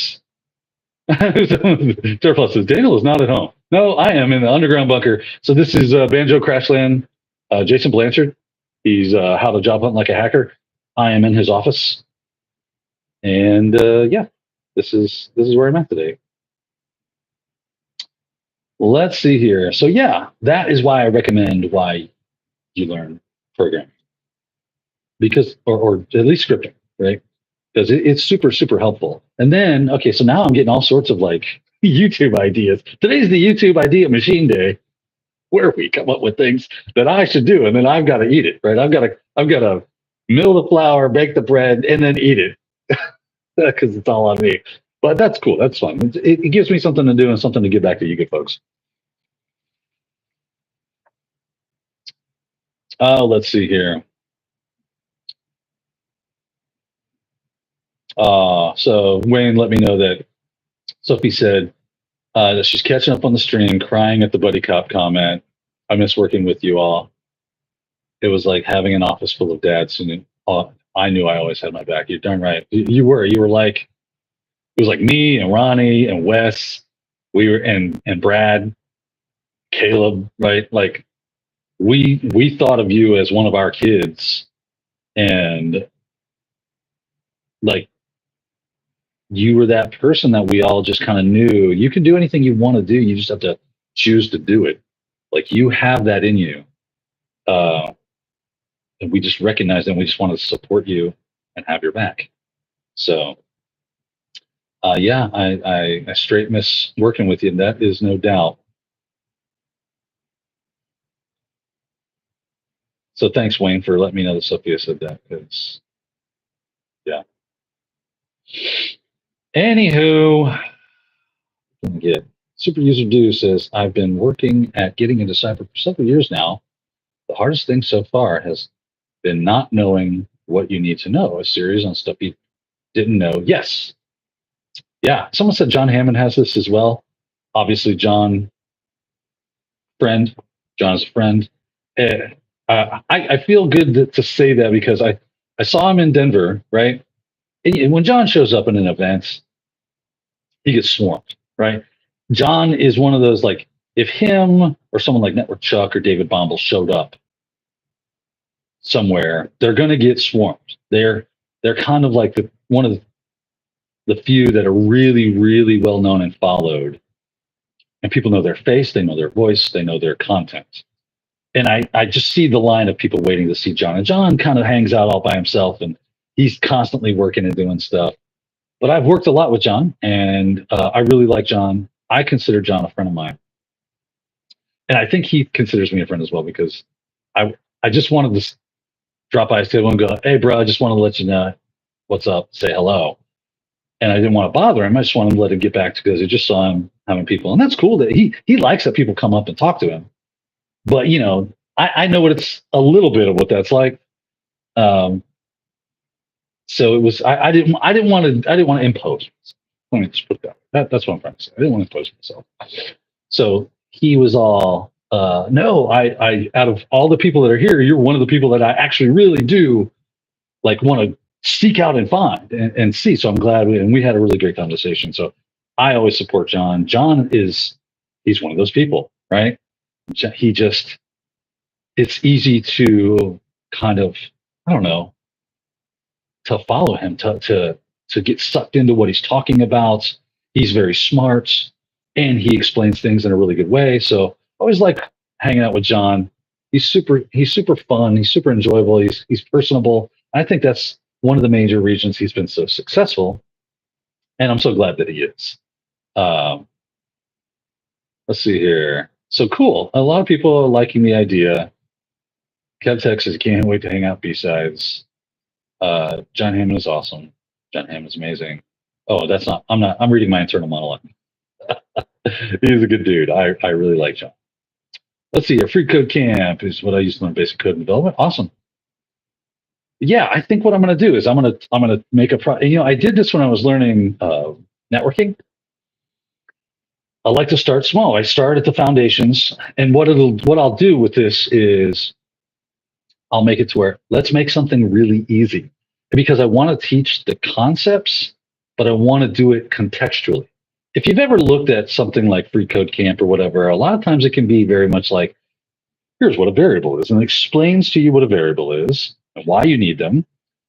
Surplus says Daniel is not at home. No, I am in the underground bunker. So this is Banjo Crashland, Jason Blanchard. He's how to job hunt like a hacker. I am in his office, and yeah, this is where I'm at today. Let's see here. So yeah, that is why I recommend why you learn programming, because or at least scripting, right? Because it's super, super helpful. And then, okay, so now I'm getting all sorts of like YouTube ideas. Today's the YouTube idea machine day, where we come up with things that I should do, and then I've got to eat it, right? I've got to mill the flour, bake the bread, and then eat it because it's all on me. But that's cool. That's fun. It gives me something to do and something to give back to you good folks. Let's see here. So Wayne let me know that Sophie said that she's catching up on the stream, crying at the buddy cop comment. I miss working with you all. It was like having an office full of dads, and I knew I always had my back. You're darn right. You were like, it was like me and Ronnie and Wes, we were and Brad, Caleb, right? Like we thought of you as one of our kids, and like you were that person that we all just kind of knew you can do anything you want to do. You just have to choose to do it. Like you have that in you. And we just recognize that we just want to support you and have your back. So yeah, I straight miss working with you. And that is no doubt. So thanks, Wayne, for letting me know that Sophia said that. Because yeah. Anywho, get Super User Do says, I've been working at getting into cyber for several years now. The hardest thing so far has been not knowing what you need to know. A series on stuff you didn't know. Yes. Yeah. Someone said John Hammond has this as well. Obviously, John is a friend. I feel good to say that because I saw him in Denver, right? And when John shows up in an event, he gets swarmed, right? John is one of those, like, if him or someone like Network Chuck or David Bombal showed up somewhere, they're going to get swarmed. They're kind of like one of the few that are really, really well known and followed. And people know their face, they know their voice, they know their content. And I just see the line of people waiting to see John. And John kind of hangs out all by himself, and he's constantly working and doing stuff. But I've worked a lot with John, and I really like John. I consider John a friend of mine. And I think he considers me a friend as well, because I just wanted to drop by his table and go, hey, bro, I just want to let you know what's up, say hello. And I didn't want to bother him. I just wanted to let him get back because I just saw him having people. And that's cool that he likes that people come up and talk to him. But, you know, I know what it's a little bit of what that's like. So So it was, I didn't want to impose. Let me just put that's what I'm trying to say. I didn't want to impose myself. So he was all, no, out of all the people that are here, you're one of the people that I actually really do like want to seek out and find and see. So I'm glad we had a really great conversation. So I always support John. He's one of those people, right? He just, it's easy to kind of, I don't know, to follow him, to get sucked into what he's talking about. He's very smart and he explains things in a really good way. So I always like hanging out with John. He's super fun, he's super enjoyable, he's personable. I think that's one of the major reasons he's been so successful. And I'm so glad that he is. Um, let's see here. So cool. A lot of people are liking the idea. Kev Texas can't wait to hang out B-sides. John Hammond is awesome. John Hammond is amazing. Oh, I'm reading my internal monologue. He's a good dude. I really like John. Let's see, a free code camp is what I use to learn basic code and development. Awesome. Yeah, I think what I'm going to do is I'm going to make I did this when I was learning networking. I like to start small. I start at the foundations, and what I'll do with this is I'll make it to where let's make something really easy, because I want to teach the concepts, but I want to do it contextually. If you've ever looked at something like Free Code Camp or whatever, a lot of times it can be very much like, here's what a variable is, and it explains to you what a variable is and why you need them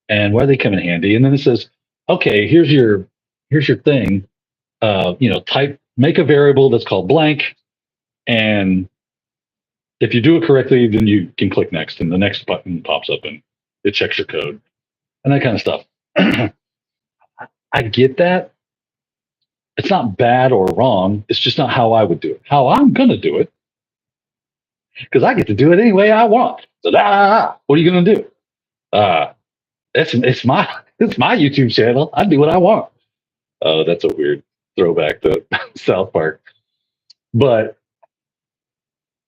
and why they come in handy. And then it says, okay, here's your thing. Make a variable that's called blank, and if you do it correctly, then you can click next, and the next button pops up and it checks your code and that kind of stuff. I get that. It's not bad or wrong. It's just not how I would do it. How I'm going to do it, because I get to do it any way I want. So, what are you going to do? It's my YouTube channel. I do what I want. Oh, that's a weird throwback to South Park. But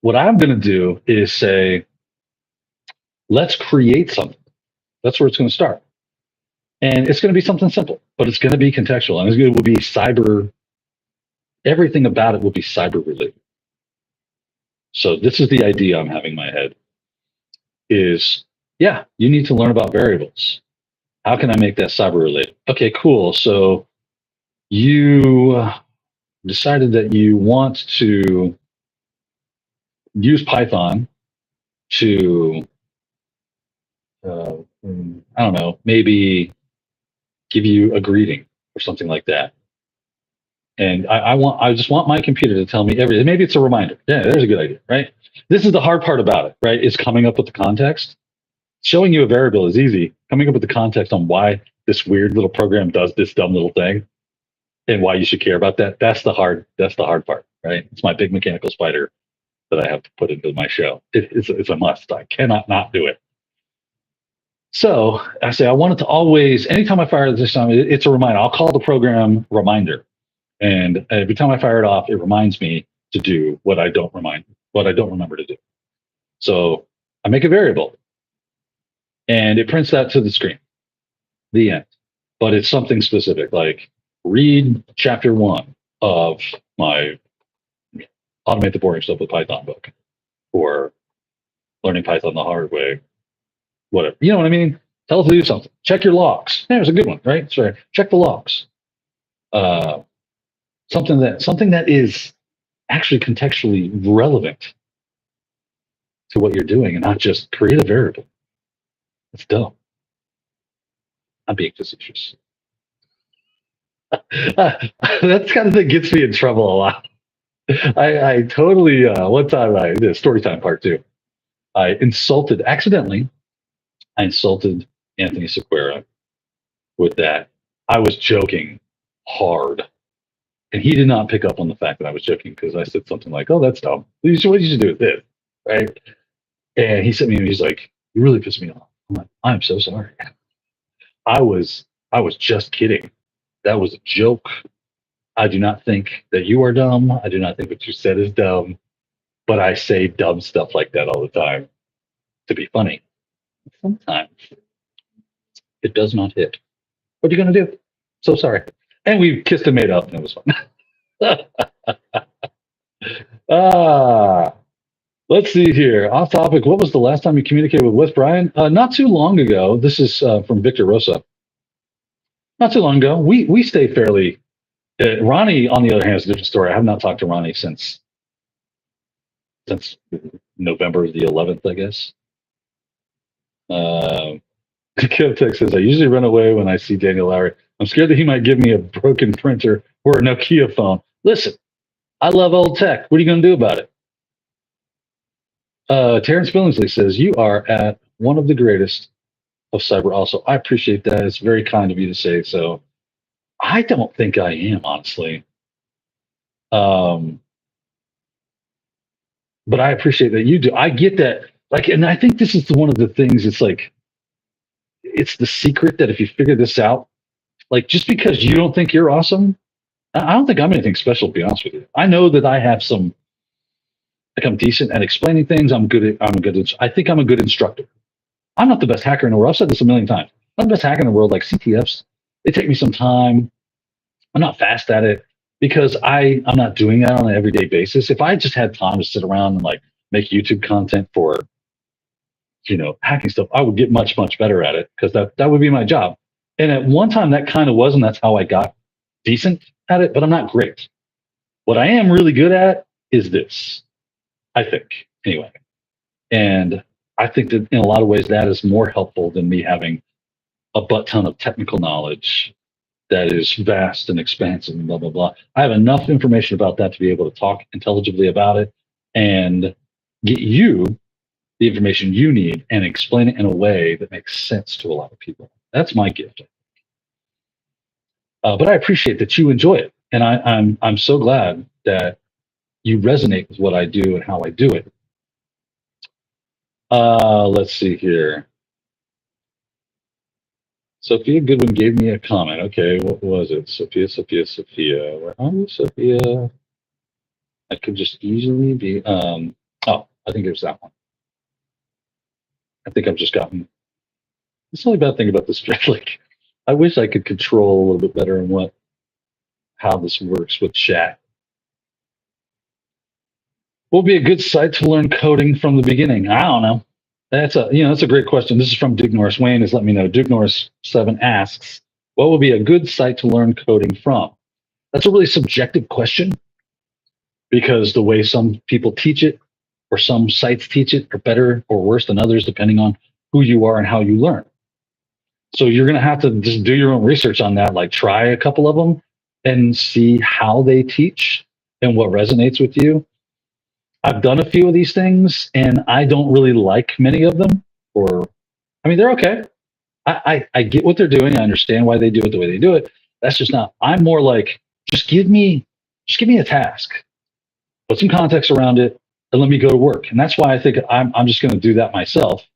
what I'm going to do is say, let's create something. That's where it's going to start. And it's going to be something simple, but it's going to be contextual. And it will be cyber, everything about it will be cyber related. So this is the idea I'm having in my head is, yeah, you need to learn about variables. How can I make that cyber related? Okay, cool. So you decided that you want to use Python to, I don't know, maybe give you a greeting or something like that. And I just want my computer to tell me everything. Maybe it's a reminder. Yeah, there's a good idea, right? This is the hard part about it, right? Is coming up with the context. Showing you a variable is easy. Coming up with the context on why this weird little program does this dumb little thing and why you should care about that. That's the hard part, right? It's my big mechanical spider that I have to put into my show. It's a must. I cannot not do it. So I say I want it to always, anytime I fire this on, it's a reminder. I'll call the program reminder. And every time I fire it off, it reminds me to do what I don't remember to do. So I make a variable and it prints that to the screen, the end. But it's something specific, like read chapter 1 of my Automate the Boring Stuff with Python book, or learning Python the hard way, whatever. You know what I mean? Tell it to do something. Check your logs. There's a good one, right? Sorry. Check the logs. Something that is actually contextually relevant to what you're doing, and not just create a variable. It's dumb. I'm being facetious. That's kind of thing gets me in trouble a lot. I totally one time I did story time part 2. I accidentally insulted Anthony Sequeira with that. I was joking hard. And he did not pick up on the fact that I was joking, because I said something like, "Oh, that's dumb. What you should do with this," right? And he sent me, and he's like, "You really pissed me off." I'm like, "I'm so sorry. I was just kidding. That was a joke. I do not think that you are dumb. I do not think what you said is dumb. But I say dumb stuff like that all the time to be funny. Sometimes It does not hit. What are you going to do? So sorry. And we kissed and made up, and it was fun. Let's see here. Off topic. What was the last time you communicated with Brian? Not too long ago. This is from Victor Rosa. Not too long ago. We stay fairly. Ronnie, on the other hand, is a different story. I have not talked to Ronnie since November the 11th, I guess. Kevtech says, I usually run away when I see Daniel Lowry. I'm scared that he might give me a broken printer or a Nokia phone. Listen, I love old tech. What are you going to do about it? Terrence Billingsley says, you are at one of the greatest of cyber also. I appreciate that. It's very kind of you to say so. I don't think I am, honestly. But I appreciate that you do. I get that. Like, and I think this is one of the things, it's like, it's the secret that if you figure this out, like just because you don't think you're awesome, I don't think I'm anything special, to be honest with you. I know that I have some, like I'm decent at explaining things. I think I'm a good instructor. I'm not the best hacker in the world. I've said this a million times. I'm the best hacker in the world, like CTFs. They take me some time. I'm not fast at it because I'm not doing that on an everyday basis. If I just had time to sit around and like make YouTube content for, hacking stuff, I would get much, much better at it because that would be my job. And at one time that kind of was, and that's how I got decent at it, but I'm not great. What I am really good at is this, I think, anyway. And I think that in a lot of ways that is more helpful than me having a butt ton of technical knowledge that is vast and expansive and blah, blah, blah. I have enough information about that to be able to talk intelligibly about it and get you the information you need and explain it in a way that makes sense to a lot of people. That's my gift. But I appreciate that you enjoy it. And I'm so glad that you resonate with what I do and how I do it. Let's see here. Sophie Goodwin gave me a comment. Okay, what was it? Sophia. Where are you, Sophia? I could just easily be. I think it was that one. I think I've just gotten. It's the only bad thing about this. Like, I wish I could control a little bit better in how this works with chat. What would be a good site to learn coding from the beginning? I don't know. That's a great question. This is from Duke Norris. Wayne has let me know. Duke Norris 7 asks, what would be a good site to learn coding from? That's a really subjective question because the way some people teach it or some sites teach it are better or worse than others depending on who you are and how you learn. So you're going to have to just do your own research on that, like try a couple of them and see how they teach and what resonates with you. I've done a few of these things and I don't really like many of them, they're okay. I get what they're doing. I understand why they do it the way they do it. That's just not, I'm more like, just give me a task, put some context around it and let me go to work. And that's why I think I'm just going to do that myself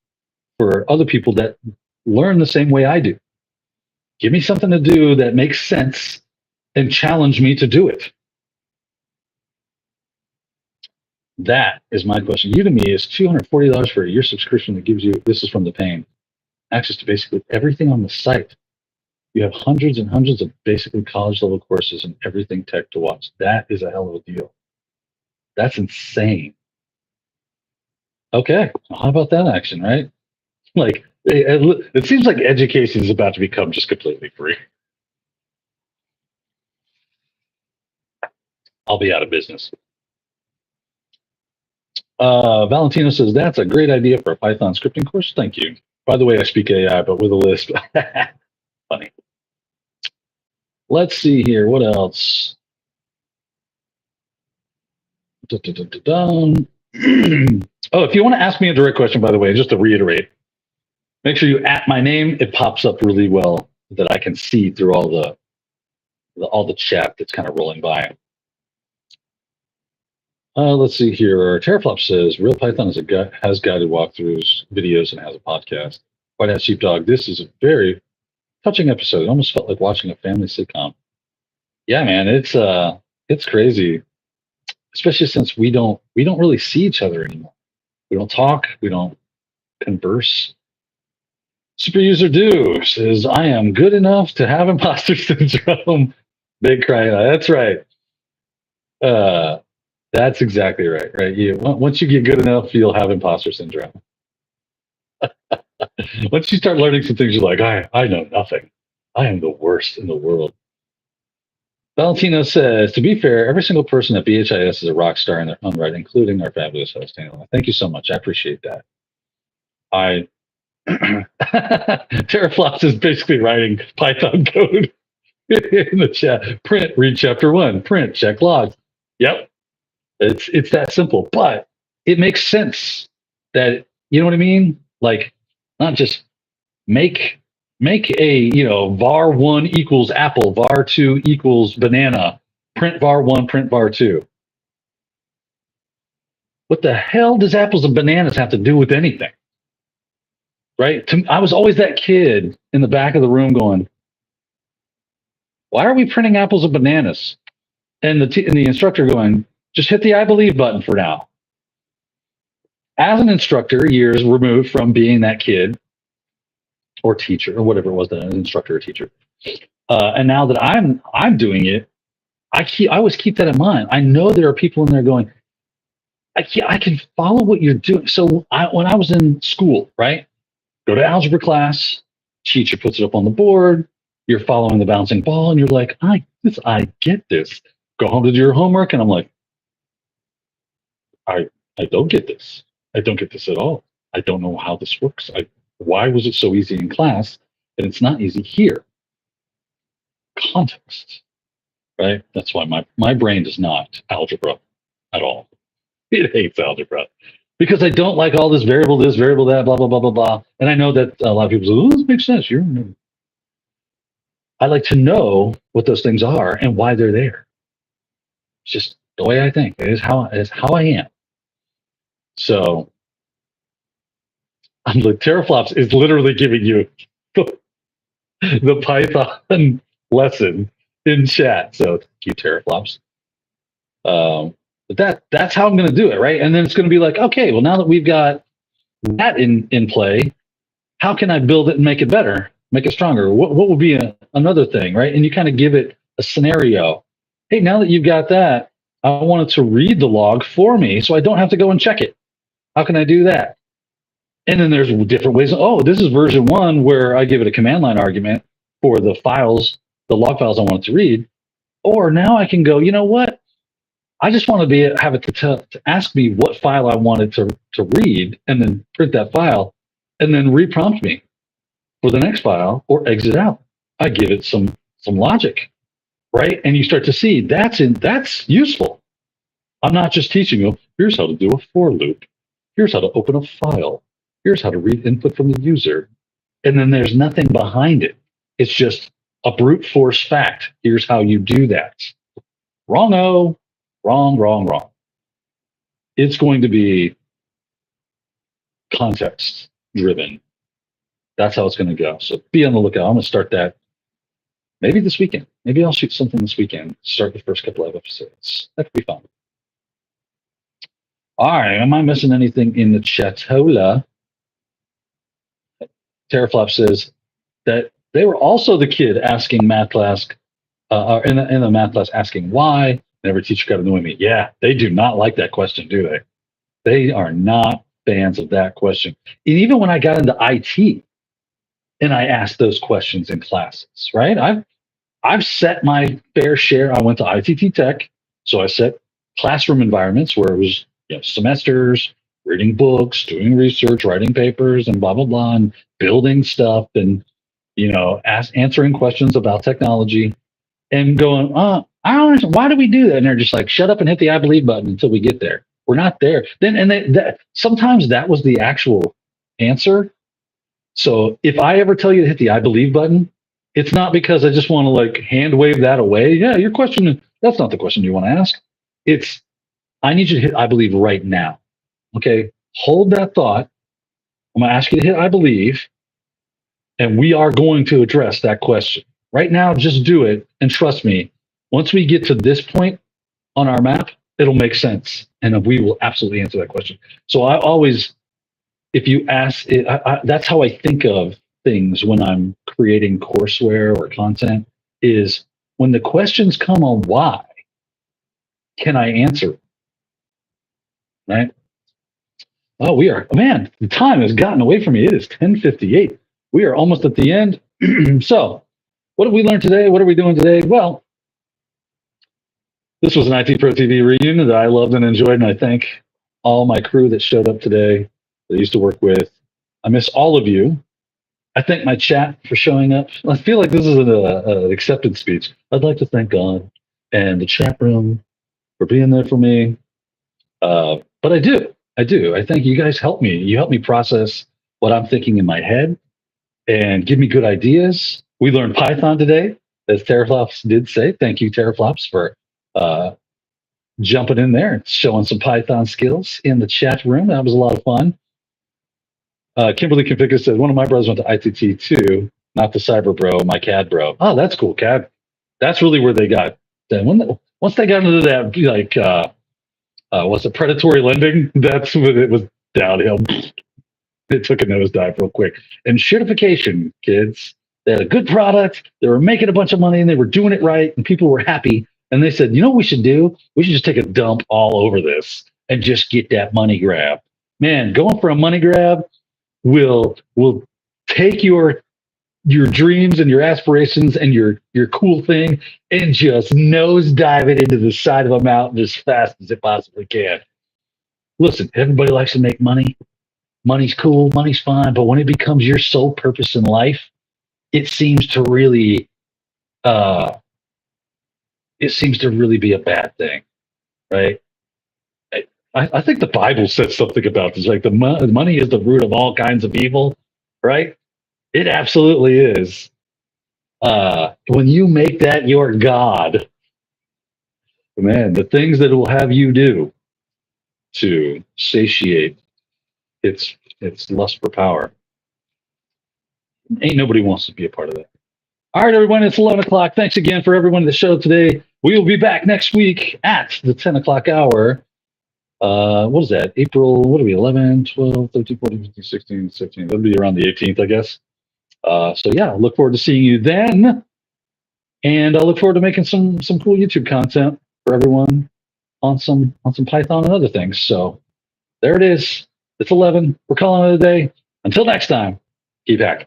for other people that learn the same way I do. Give me something to do that makes sense and challenge me to do it. That is my question. Udemy is $240 for a year subscription that gives you, this is from the Pain, access to basically everything on the site. You have hundreds and hundreds of basically college level courses and everything tech to watch. That is a hell of a deal. That's insane. Okay, well, how about that action, right? Like, it seems like education is about to become just completely free. I'll be out of business. Valentino says, that's a great idea for a Python scripting course. Thank you. By the way, I speak AI, but with a list. Funny. Let's see here. What else? Oh, if you want to ask me a direct question, by the way, just to reiterate, make sure you at my name. It pops up really well that I can see through all the chat that's kind of rolling by. Let's see here. Teraflop says, Real Python has guided walkthroughs, videos, and has a podcast. White Hat Sheepdog, this is a very touching episode. It almost felt like watching a family sitcom. Yeah, man, it's crazy, especially since we don't really see each other anymore. We don't talk. We don't converse. Super user do says, I am good enough to have imposter syndrome. Big crying. That's right. That's exactly right. Right. Once you get good enough, you'll have imposter syndrome. Once you start learning some things, you're like, I know nothing. I am the worst in the world. Valentino says, to be fair, every single person at BHIS is a rock star in their own right, including our fabulous host, Daniel. Thank you so much. I appreciate that. Teraflops is basically writing Python code in the chat. Print, read chapter 1. Print, check logs. Yep. It's that simple, but it makes sense that, you know what I mean? Like, not just make a, var1 equals apple, var2 equals banana, print var1, print var2. What the hell does apples and bananas have to do with anything? Right? I was always that kid in the back of the room going, why are we printing apples and bananas? And the instructor going, just hit the I believe button for now. As an instructor, years removed from being that kid or teacher or whatever it was, an instructor or teacher, and now that I'm doing it, I always keep that in mind. I know there are people in there going, I can follow what you're doing. So when I was in school, right, go to algebra class, teacher puts it up on the board, you're following the bouncing ball, and you're like, I get this. Go home to do your homework, and I'm like, I don't get this. I don't get this at all. I don't know how this works. Why was it so easy in class and it's not easy here? Context, right? That's why my brain does not algebra at all. It hates algebra because I don't like all this, variable that, blah, blah, blah, blah, blah. And I know that a lot of people say, oh, this makes sense. I like to know what those things are and why they're there. It's just the way I think. It is how I am. So I'm like, teraflops is literally giving you the Python lesson in chat. So thank you, teraflops. But that's how I'm going to do it, right? And then it's going to be like, okay, well, now that we've got that in play, how can I build it and make it better, make it stronger? What would be another thing, right? And you kind of give it a scenario. Hey, now that you've got that, I want it to read the log for me so I don't have to go and check it. How can I do that? And then there's different ways. Oh, this is version 1 where I give it a command line argument for the files, the log files I want it to read. Or now I can go, you know what? I just want to have it to ask me what file I want it to read and then print that file and then reprompt me for the next file or exit out. I give it some logic, right? And you start to see that's useful. I'm not just teaching you, here's how to do a for loop. Here's how to open a file. Here's how to read input from the user. And then there's nothing behind it. It's just a brute force fact. Here's how you do that. Wrong-o. Wrong. It's going to be context driven. That's how it's going to go. So be on the lookout. I'm going to start that maybe this weekend. Maybe I'll shoot something this weekend. Start the first couple of episodes. That could be fun. All right. Am I missing anything in the chatola? Teraflop says that they were also the kid asking math class, in the math class asking why, and every teacher got annoying me. Yeah, they do not like that question, do they? They are not fans of that question. And even when I got into IT and I asked those questions in classes, right? I've set my fair share. I went to ITT Tech, so I set classroom environments where it was semesters, reading books, doing research, writing papers, and blah, blah, blah, and building stuff and, answering questions about technology and going, I don't understand. Why do we do that? And they're just like, shut up and hit the I believe button until we get there. We're not there. Sometimes that was the actual answer. So if I ever tell you to hit the I believe button, it's not because I just want to hand wave that away. Yeah, your question, that's not the question you want to ask. It's, I need you to hit I believe right now. Okay, hold that thought. I'm going to ask you to hit I believe, and we are going to address that question. Right now, just do it, and trust me, once we get to this point on our map, it'll make sense, and we will absolutely answer that question. So I always, if you ask, that's how I think of things when I'm creating courseware or content is when the questions come on why, can I answer? Right? Oh, man, the time has gotten away from me. It is 10:58. We are almost at the end. So, what have we learned today? What are we doing today? Well, this was an ITProTV reunion that I loved and enjoyed, and I thank all my crew that showed up today that I used to work with. I miss all of you. I thank my chat for showing up. I feel like this is an acceptance speech. I'd like to thank God and the chat room for being there for me. But I do. I think you guys help me. You help me process what I'm thinking in my head and give me good ideas. We learned Python today, as Teraflops did say. Thank you, Teraflops, for jumping in there and showing some Python skills in the chat room. That was a lot of fun. Kimberly Configure says, one of my brothers went to ITT too, not the Cyber Bro, my CAD bro. Oh, that's cool, CAD. That's really where they got. Once they got into that, like, what's it, predatory lending, that's when it was downhill. It took a nosedive real quick. And shitification, kids. They had a good product. They were making a bunch of money and they were doing it right and people were happy. And they said, you know what we should do? We should just take a dump all over this and just get that money grab. Man, going for a money grab will take your dreams and your aspirations and your cool thing and just nosedive it into the side of a mountain as fast as it possibly can. Listen, everybody likes to make money. Money's cool, money's fine, but when it becomes your sole purpose in life, it seems to really be a bad thing, right? I think the Bible says something about this. Like the money is the root of all kinds of evil, right? It absolutely is. When you make that your God, man, the things that it will have you do to satiate its lust for power, ain't nobody wants to be a part of that. All right, everyone, it's 11 o'clock. Thanks again for everyone in the show today. We will be back next week at the 10 o'clock hour. What is that? April, what are we, 11, 12, 13, 14, 15, 16, 17. That'll be around the 18th, I guess. So yeah, look forward to seeing you then. And I look forward to making some cool YouTube content for everyone on some Python and other things. So there it is. It's 11. We're calling it a day. Until next time, keep hacking.